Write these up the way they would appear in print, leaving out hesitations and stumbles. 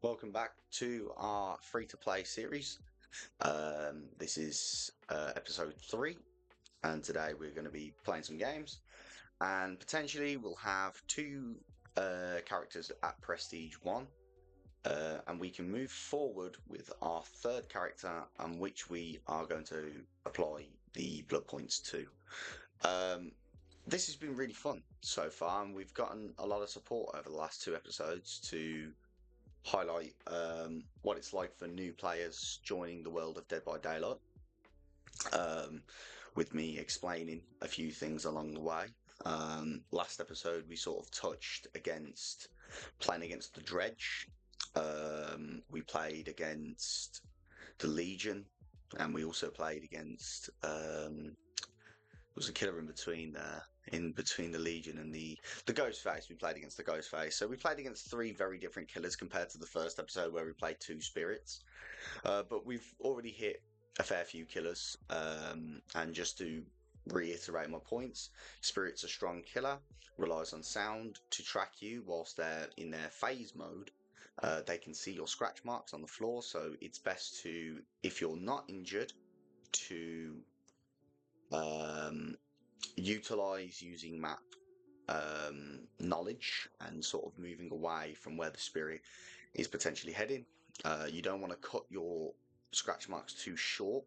Welcome back to our free-to-play series. This is episode 3, and today we're going to be playing some games, and potentially we'll have two characters at Prestige 1, and we can move forward with our third character, and which we are going to apply the blood points to. This has been really fun so far, and we've gotten a lot of support over the last 2 episodes to highlight what it's like for new players joining the world of Dead by Daylight, with me explaining a few things along the way. Last episode we sort of touched against playing against the Dredge. We played against the Legion, and we also played against there was a killer in between there, in between the Legion and the Ghostface. We played against the Ghostface, so we played against 3 very different killers compared to the first episode where we played 2 spirits. But we've already hit a fair few killers, and just to reiterate my points, Spirit's a strong killer, relies on sound to track you whilst they're in their phase mode. They can see your scratch marks on the floor, so it's best to, if you're not injured, to utilize using map knowledge and sort of moving away from where the spirit is potentially heading. You don't want to cut your scratch marks too short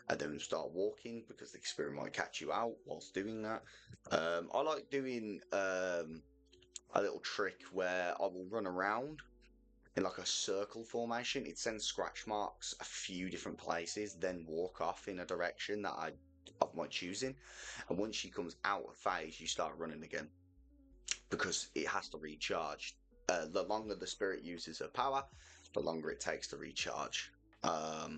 and then start walking, because the spirit might catch you out whilst doing that. I like doing a little trick where I will run around in like a circle formation. It sends scratch marks a few different places, then walk off in a direction that of my choosing, and once she comes out of phase you start running again, because it has to recharge. The longer the spirit uses her power, the longer it takes to recharge. So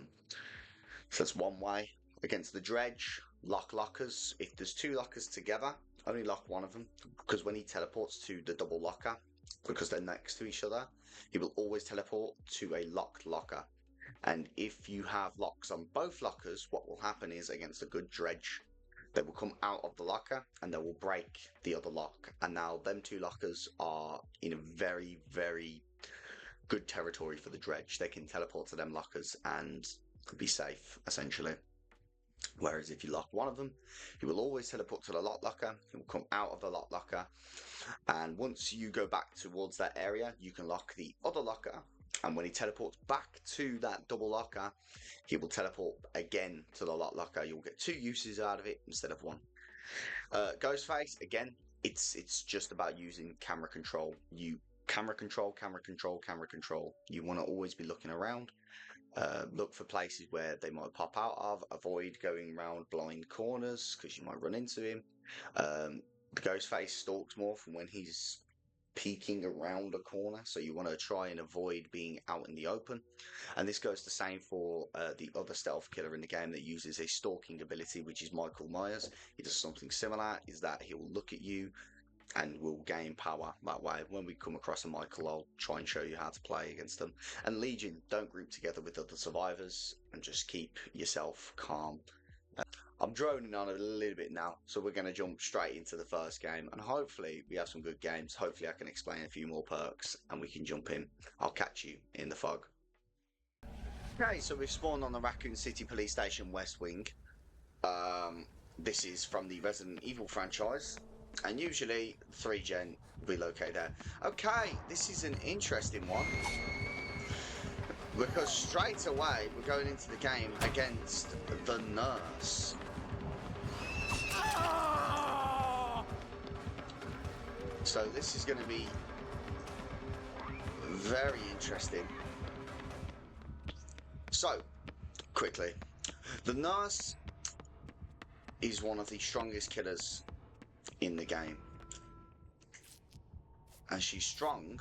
that's one way. Against the Dredge, lockers. If there's 2 lockers together, only lock one of them, because when he teleports to the double locker, because they're next to each other, he will always teleport to a locked locker. And if you have locks on both lockers, what will happen is, against a good Dredge, they will come out of the locker and they will break the other lock. And now them 2 lockers are in a very, very good territory for the Dredge. They can teleport to them lockers and be safe, essentially. Whereas if you lock one of them, he will always teleport to the locker. He will come out of the locker, and once you go back towards that area, you can lock the other locker. And when he teleports back to that double locker, he will teleport again to the locker. You'll get 2 uses out of it instead of 1. Ghostface, again, it's just about using camera control. Camera control. You want to always be looking around. Look for places where they might pop out of. Avoid going around blind corners, because you might run into him. The Ghostface stalks more from when he's peeking around a corner, so you want to try and avoid being out in the open. And this goes the same for the other stealth killer in the game that uses a stalking ability, which is Michael Myers. He does something similar, is that he will look at you and will gain power that way. When we come across a Michael, I'll try and show you how to play against them. And Legion, don't group together with other survivors, and just keep yourself calm. I'm droning on a little bit now, so we're going to jump straight into the first game, and hopefully we have some good games. Hopefully I can explain a few more perks and we can jump in. I'll catch you in the fog. Okay, so we've spawned on the Raccoon City Police Station West Wing. This is from the Resident Evil franchise, and usually 3-gen we locate there. Okay, this is an interesting one, because straight away we're going into the game against the nurse. So this is going to be very interesting. So, quickly, the nurse is one of the strongest killers in the game, and she's strong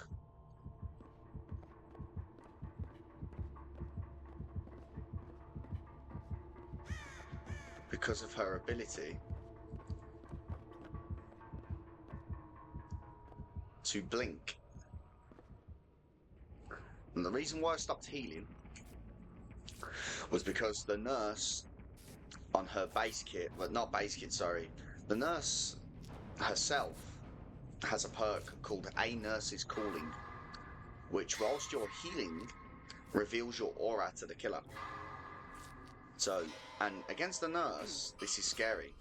because of her ability to blink. And the reason why I stopped healing was because the nurse on her base kit, well, not base kit, sorry, the nurse herself has a perk called A Nurse's Calling, which whilst you're healing, reveals your aura to the killer. So, and against the nurse, this is scary,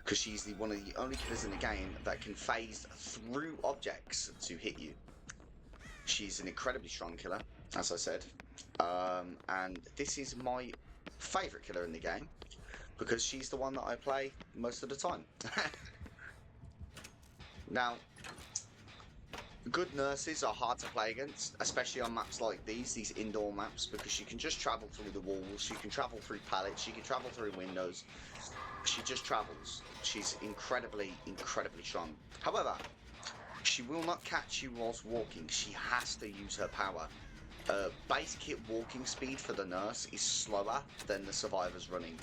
because she's one of the only killers in the game that can phase through objects to hit you. She's an incredibly strong killer, as I said, and this is my favourite killer in the game, because she's the one that I play most of the time. Now, good nurses are hard to play against, especially on maps like these indoor maps, because she can just travel through the walls, she can travel through pallets, she can travel through windows. She just travels. She's incredibly, incredibly strong. However, she will not catch you whilst walking. She has to use her power. Basic hit walking speed for the nurse is slower than the survivors running.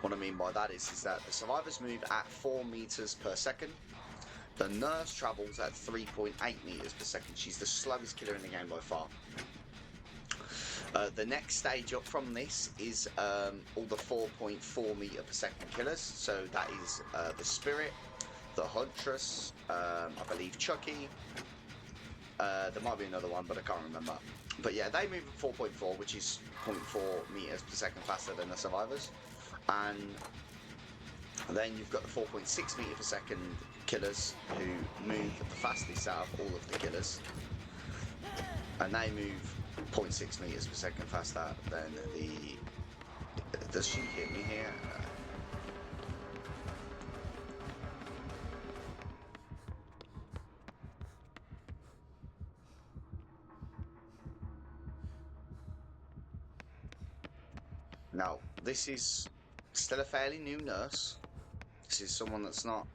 What I mean by that is that the survivors move at 4 meters per second. The nurse travels at 3.8 meters per second. She's the slowest killer in the game by far. The next stage up from this is all the 4.4 meter per second killers. So that is the Spirit, the Huntress, I believe Chucky. There might be another one, but I can't remember. But yeah, they move at 4.4, which is 0.4 meters per second faster than the survivors. And then you've got the 4.6 meter per second killers who move the fastest out of all of the killers. And they move 0.6 meters per second faster than the... Does she hit me here? Now, this is still a fairly new nurse. This is someone that's not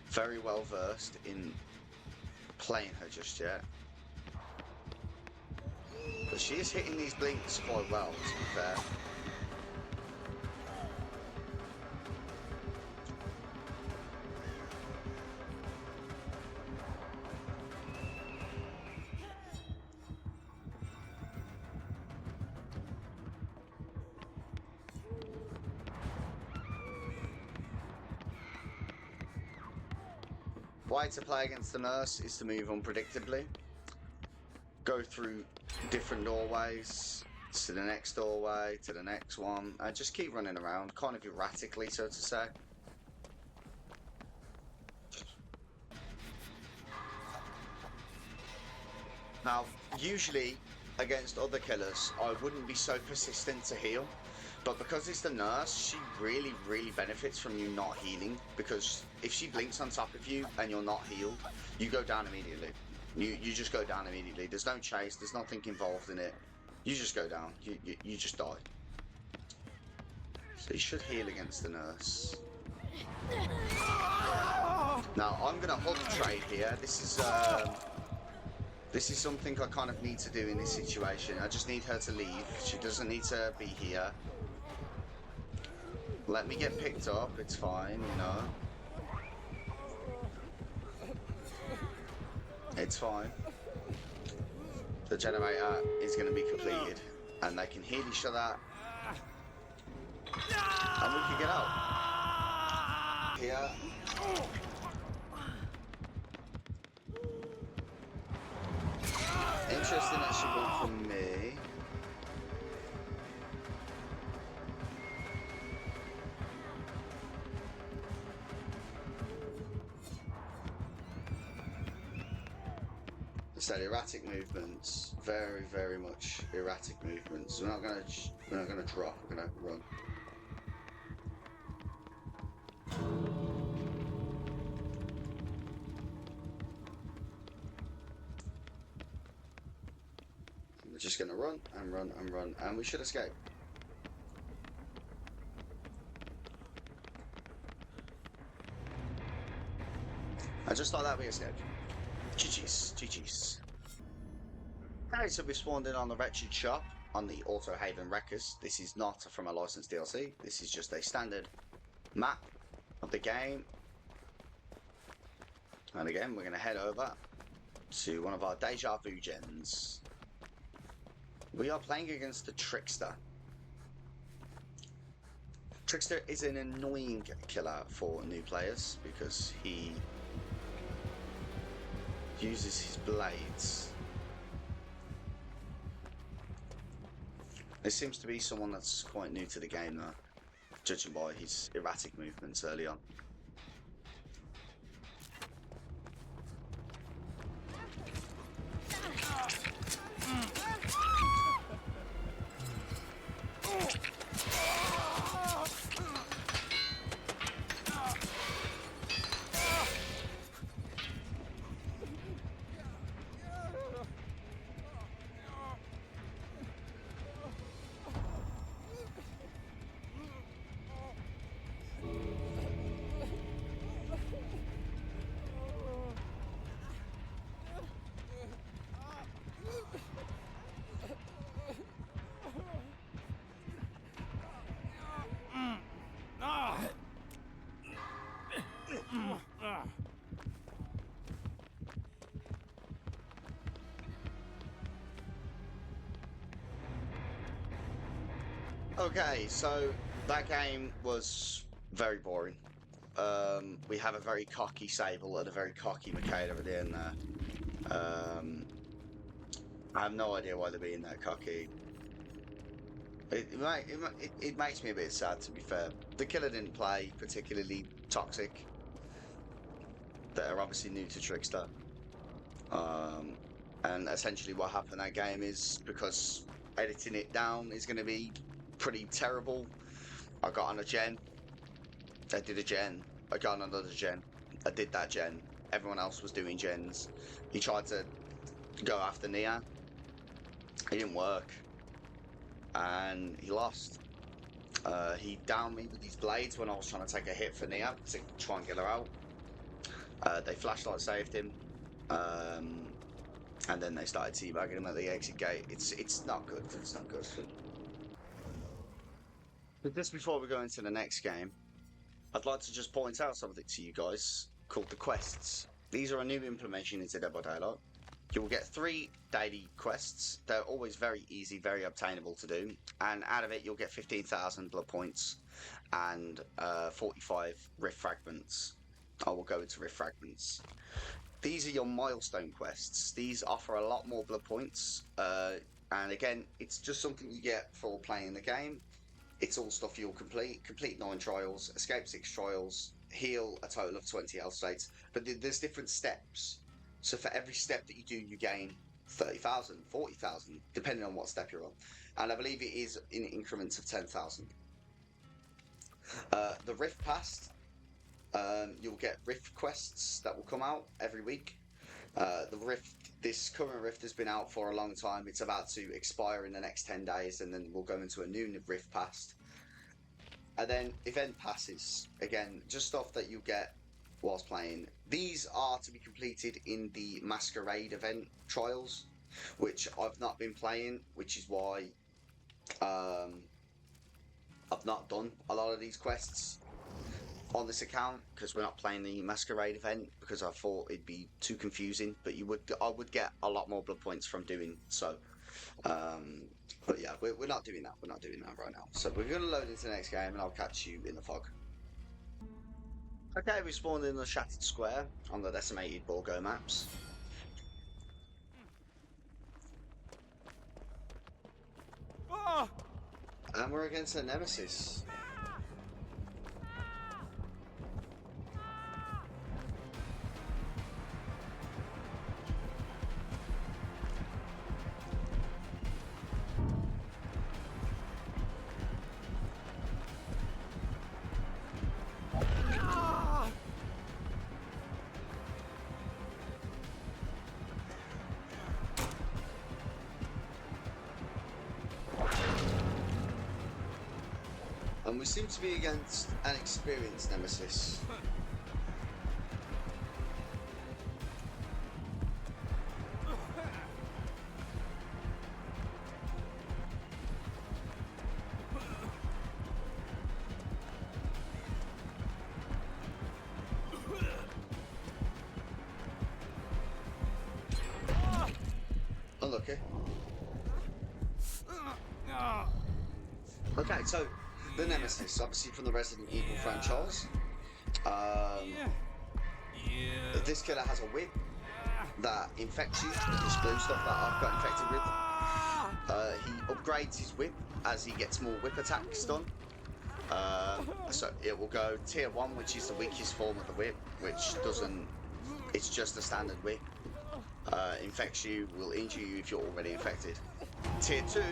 very well versed in playing her just yet. But she is hitting these blinks quite well, to be fair. Why to play against the nurse is to move unpredictably. Go through different doorways, to the next doorway, to the next one, and just keep running around, kind of erratically, so to say. Now, usually, against other killers, I wouldn't be so persistent to heal. But because it's the nurse, she really, really benefits from you not healing. Because if she blinks on top of you and you're not healed, you go down immediately. You just go down immediately. There's no chase, there's nothing involved in it. You just go down, you just die. So you should heal against the nurse. Now, I'm going to hug trade here. This is something I kind of need to do in this situation. I just need her to leave. She doesn't need to be here. Let me get picked up, it's fine, you know. It's fine. The generator is going to be completed, and they can heal each other, and we can get out. Here. Interesting that she went from me. Said erratic movements, very, very much erratic movements. We're not gonna drop. We're gonna run. We're just gonna run and run and run, and we should escape. And just like that, we escaped. GG's, GG's. Alright, so we spawned in on the Wretched Shop on the Auto Haven Wreckers. This is not from a licensed DLC, this is just a standard map of the game. And again, we're going to head over to one of our Deja Vu gens. We are playing against the Trickster. Trickster is an annoying killer for new players because he Uses his blades. This seems to be someone that's quite new to the game though, judging by his erratic movements early on. Okay, so that game was very boring. We have a very cocky Sable and a very cocky Makeda at the end there. I have no idea why they're being that cocky. It makes me a bit sad, to be fair. The killer didn't play particularly toxic. They're obviously new to Trickster. And essentially what happened in that game is, because editing it down is going to be pretty terrible, I got on a gen, I did a gen, I got on another gen, I did that gen, everyone else was doing gens. He tried to go after Nia, it didn't work, and he lost. He downed me with these blades when I was trying to take a hit for Nia to try and get her out. They flashlight saved him, and then they started teabagging him at the exit gate. It's not good. It's not good. But just before we go into the next game, I'd like to just point out something to you guys called the quests. These are a new implementation into Dead by Daylight. You will get 3 daily quests. They're always very easy, very obtainable to do, and out of it you'll get 15,000 blood points and 45 rift fragments. I will go into rift fragments. These are your milestone quests. These offer a lot more blood points, and again, it's just something you get for playing the game. It's all stuff you'll complete 9 trials, escape 6 trials, heal a total of 20 health states, but there's different steps. So for every step that you do, you gain 30,000, 40,000, depending on what step you're on. And I believe it is in increments of 10,000. The Rift Pass, you'll get Rift quests that will come out every week. This current Rift has been out for a long time. It's about to expire in the next 10 days, and then we'll go into a new Rift Pass. And then event passes, again, just stuff that you get whilst playing. These are to be completed in the Masquerade event trials, which I've not been playing, which is why I've not done a lot of these quests on this account, because we're not playing the Masquerade event, because I thought it'd be too confusing. But I would get a lot more blood points from doing so. But yeah, we're not doing that. We're not doing that right now. So we're going to load into the next game, and I'll catch you in the fog. Okay, we spawned in the Shattered Square on the decimated Borgo maps. And we're against a nemesis. And we seem to be against an experienced nemesis. Unlucky. Okay, so the nemesis, obviously from the Resident Evil franchise. This killer has a whip. that infects you, this blue stuff that I've got infected with. He upgrades his whip as he gets more whip attacks done. So it will go tier 1, which is the weakest form of the whip, which doesn't, it's just a standard whip. Infects you, will injure you if you're already infected. Tier 2,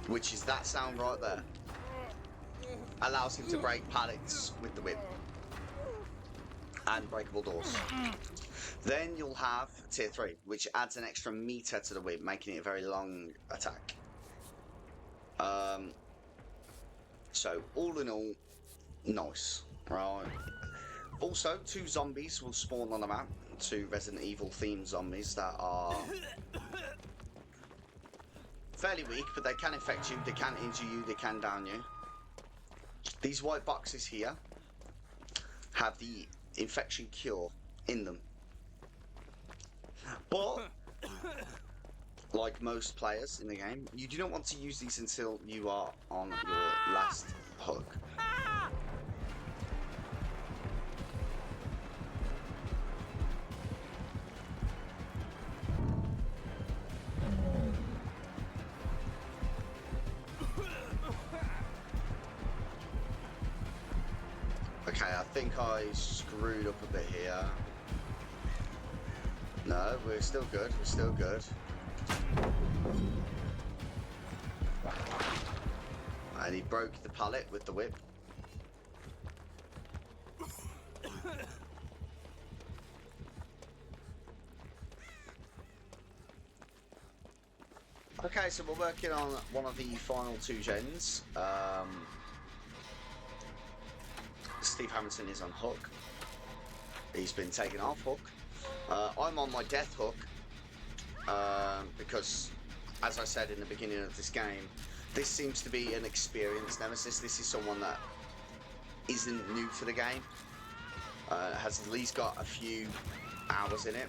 which is that sound right there, allows him to break pallets with the whip and breakable doors. Then you'll have tier 3, which adds an extra meter to the whip, making it a very long attack. So all in all, nice, right? Also, 2 zombies will spawn on the map, 2 Resident Evil themed zombies that are fairly weak, but they can infect you, they can injure you, they can down you. These white boxes here have the infection cure in them. But, like most players in the game, you do not want to use these until you are on your last hook. Okay, I think I screwed up a bit here. No, we're still good, we're still good. And he broke the pallet with the whip. Okay, so we're working on one of the final 2 gens. Steve Hamilton is on hook. He's been taken off hook. I'm on my death hook because, as I said in the beginning of this game, this seems to be an experienced nemesis. This is someone that isn't new to the game, has at least got a few hours in it.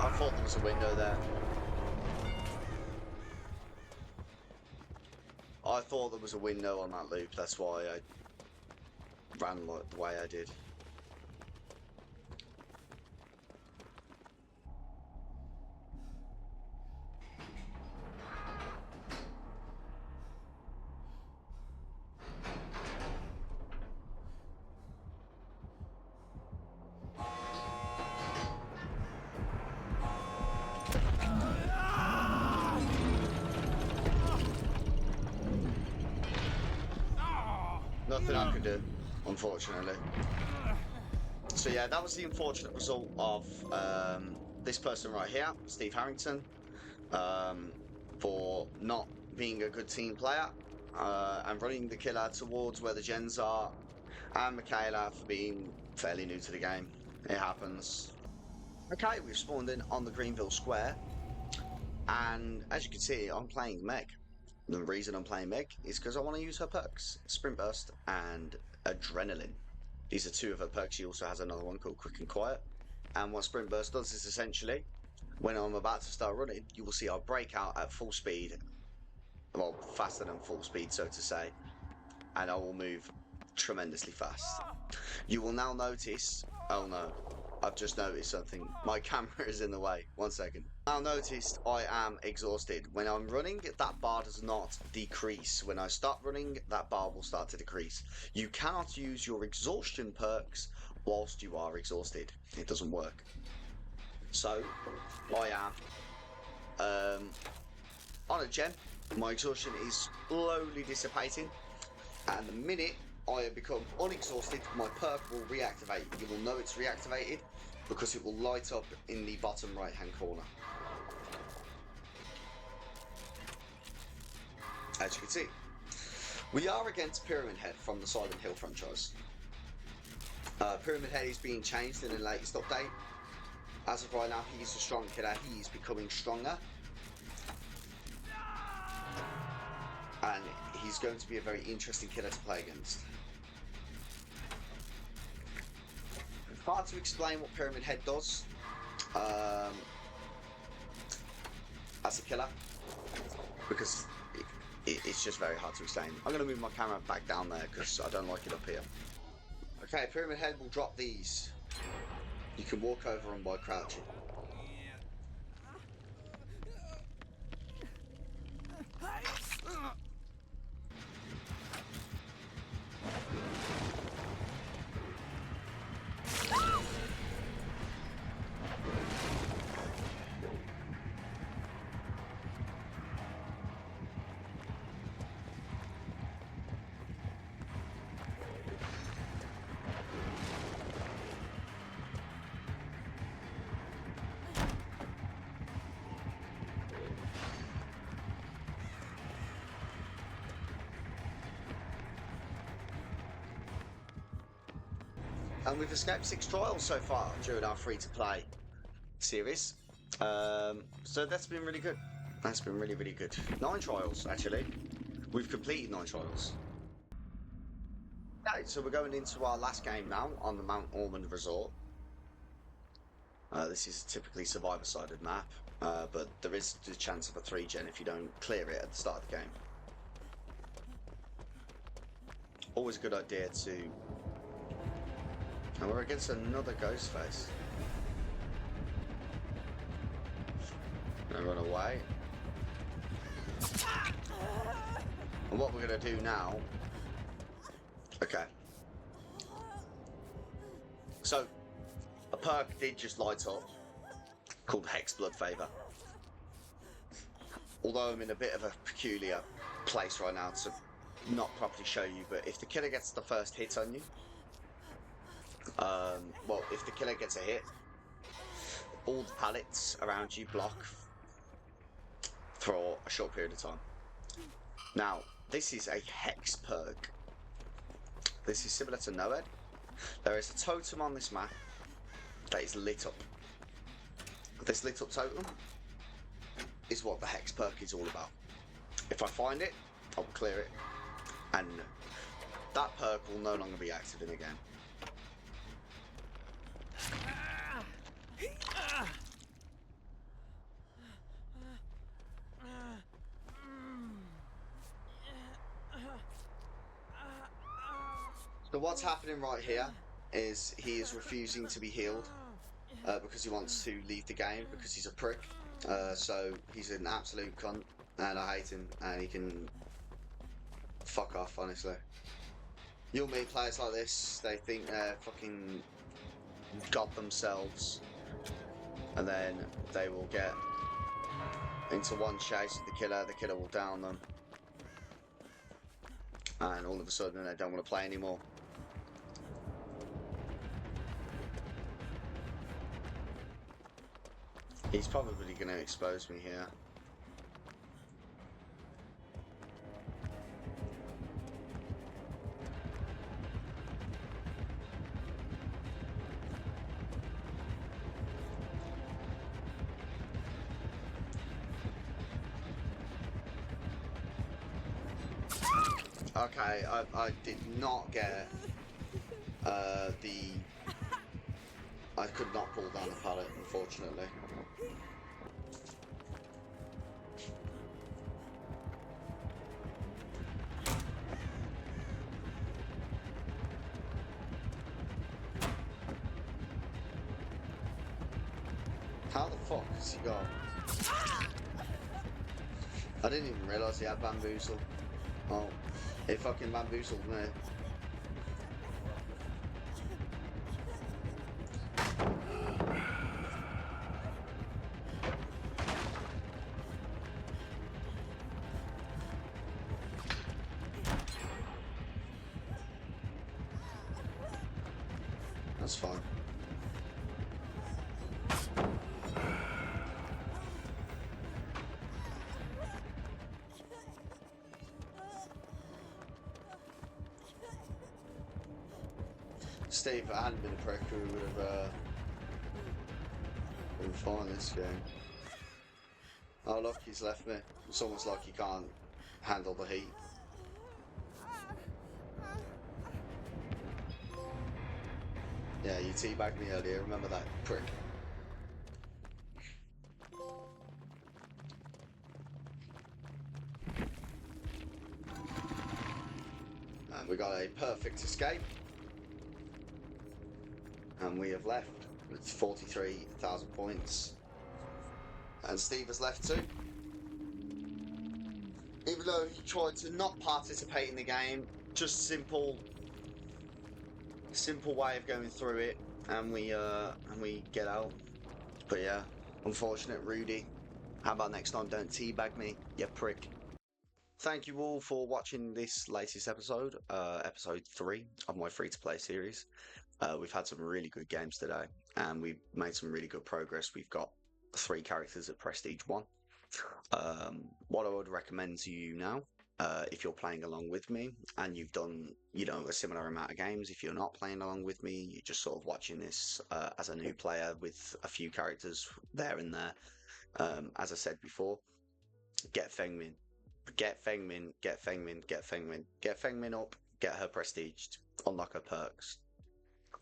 I thought there was a window there. I thought there was a window on that loop, that's why I ran like the way I did. Nothing I can do, unfortunately. So yeah, that was the unfortunate result of this person right here, Steve Harrington, for not being a good team player and running the killer towards where the gens are, and Michaela for being fairly new to the game. It happens. Okay, we've spawned in on the Greenville Square, and as you can see, I'm playing Meg. The reason I'm playing Meg is because I want to use her perks, Sprint Burst and Adrenaline. These are 2 of her perks. She also has another one called Quick and Quiet. And what Sprint Burst does is essentially, when I'm about to start running, you will see I break out at full speed, well, faster than full speed, so to say, and I will move tremendously fast. You will now notice, oh no, I've just noticed something. My camera is in the way. 1 second. Now noticed I am exhausted. When I'm running, that bar does not decrease. When I start running, that bar will start to decrease. You cannot use your exhaustion perks whilst you are exhausted. It doesn't work. So, I am on a gem. My exhaustion is slowly dissipating. And the minute I have become unexhausted, my perk will reactivate. You will know it's reactivated because it will light up in the bottom right hand corner. As you can see, we are against Pyramid Head from the Silent Hill franchise. Pyramid Head is being changed in the latest update. As of right now, he is a strong killer. He is becoming stronger. and he's going to be a very interesting killer to play against. It's hard to explain what Pyramid Head does as a killer, because it's just very hard to explain. I'm going to move my camera back down there because I don't like it up here. Okay, Pyramid Head will drop these. You can walk over them by crouching. And we've escaped 6 trials so far during our free-to-play series. So that's been really good. That's been really, really good. 9 trials, actually. We've completed 9 trials. Okay, so we're going into our last game now on the Mount Ormond Resort. This is a typically survivor-sided map, but there is the chance of a 3-gen if you don't clear it at the start of the game. Always a good idea to... And we're against another ghostface. Gonna run away. And what we're gonna do now... Okay. So, a perk did just light up, called Hex Blood Favour. Although I'm in a bit of a peculiar place right now to not properly show you, but if the killer gets the first hit on you, well, if the killer gets a hit, all the pallets around you block for a short period of time. Now, this is a Hex perk. This is similar to Noed. There is a totem on this map that is lit up. This lit up totem is what the Hex perk is all about. If I find it, I will clear it, and that perk will no longer be active in the game. So what's happening right here is he is refusing to be healed because he wants to leave the game because he's a prick. So he's an absolute cunt and I hate him, and he can fuck off, honestly. You'll meet players like this, they think they're fucking god themselves, and then they will get into one chase with the killer will down them, and all of a sudden they don't want to play anymore. He's probably going to expose me here. Okay, I did not get I could not pull down the pallet, unfortunately. How the fuck has he gone? I didn't even realise he had bamboozle. Oh, he fucking bamboozled me. That's fine. Steve, if it hadn't been a prick, we would have been fine this game. Oh look, he's left me. It's almost like he can't handle the heat. Yeah, you teabagged me earlier, remember that, prick? And we got a perfect escape. And we have left with 43,000 points. And Steve has left too. Even though he tried to not participate in the game, just simple way of going through it, and we get out. But yeah, unfortunate Rudy. How about next time don't teabag me, you prick. Thank you all for watching this latest episode, episode 3 of my free-to-play series. We've had some really good games today, and we've made some really good progress. We've got 3 characters at Prestige 1. What I would recommend to you now, if you're playing along with me and you've done, a similar amount of games, if you're not playing along with me, you're just sort of watching this as a new player with a few characters there and there. As I said before, get Fengmin. Get Fengmin, get Fengmin, get Fengmin. Get Fengmin up, get her prestiged, unlock her perks.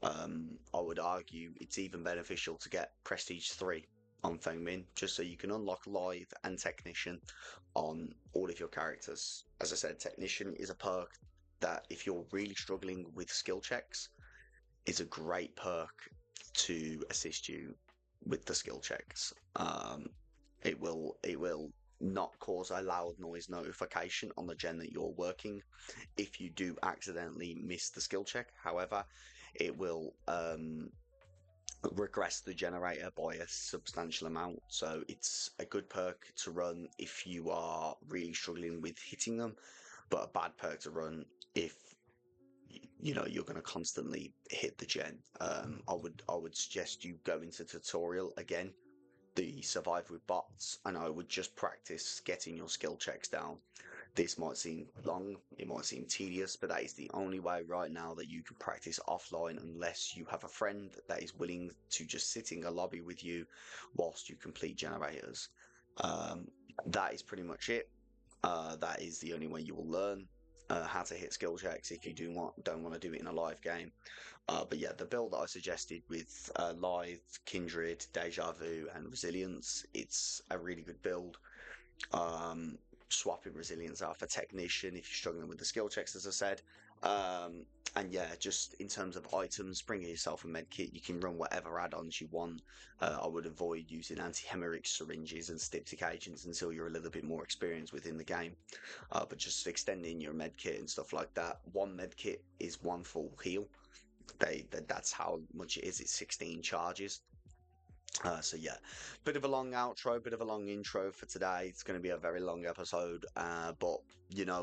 I would argue it's even beneficial to get Prestige 3 on Fengmin, just so you can unlock Live and Technician on all of your characters. As I said, Technician is a perk that, if you're really struggling with skill checks, is a great perk to assist you with the skill checks. It will not cause a loud noise notification on the gen that you're working if you do accidentally miss the skill check. However, it will regress the generator by a substantial amount, so it's a good perk to run if you are really struggling with hitting them, but a bad perk to run if you're going to constantly hit the gen. I would suggest you go into tutorial again, the survive with bots, and I would just practice getting your skill checks down. This might seem long, it might seem tedious, but that is the only way right now that you can practice offline, unless you have a friend that is willing to just sit in a lobby with you whilst you complete generators. That is pretty much it. That is the only way you will learn how to hit skill checks if you don't want to do it in a live game. But yeah, the build that I suggested with Live, Kindred, Deja Vu, and Resilience, it's a really good build. Swapping Resilience out for Technician if you're struggling with the skill checks, as I said. And yeah, just in terms of items, bring yourself a medkit. You can run whatever add-ons you want. I would avoid using anti-hemorrhagic syringes and styptic agents until you're a little bit more experienced within the game. But just extending your medkit and stuff like that. One medkit is one full heal. That's how much it is. It's 16 charges. So yeah, bit of a long outro, bit of a long intro for today. It's going to be a very long episode, but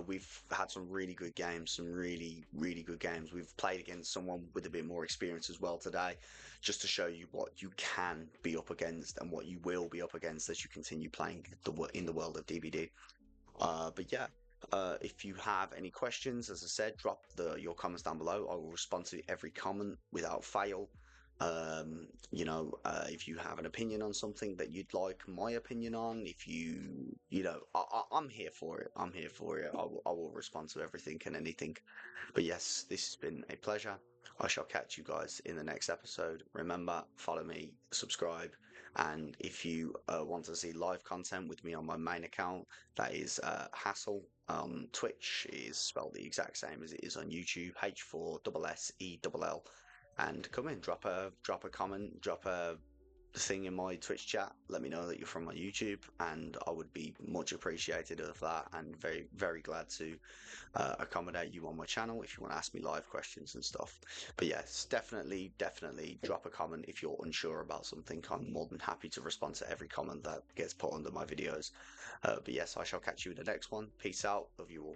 we've had some really good games, some really good games. We've played against someone with a bit more experience as well today, just to show you what you can be up against and what you will be up against as you continue playing in the world of DBD. But yeah. If you have any questions, as I said, drop your comments down below. I will respond to every comment without fail. If you have an opinion on something that you'd like my opinion on, if I'm here for it. I'm here for it. I will respond to everything and anything. But yes, this has been a pleasure. I shall catch you guys in the next episode. Remember, follow me, subscribe, and if you want to see live content with me on my main account, that is Hassel. Twitch is spelled the exact same as it is on YouTube, H4SSELL. And come in, drop a comment, drop a thing in my Twitch chat. Let me know that you're from my YouTube, and I would be much appreciated of that, and very, very glad to accommodate you on my channel if you want to ask me live questions and stuff. But yes, definitely drop a comment if you're unsure about something. I'm more than happy to respond to every comment that gets put under my videos. But yes, I shall catch you in the next one. Peace out. Love you all.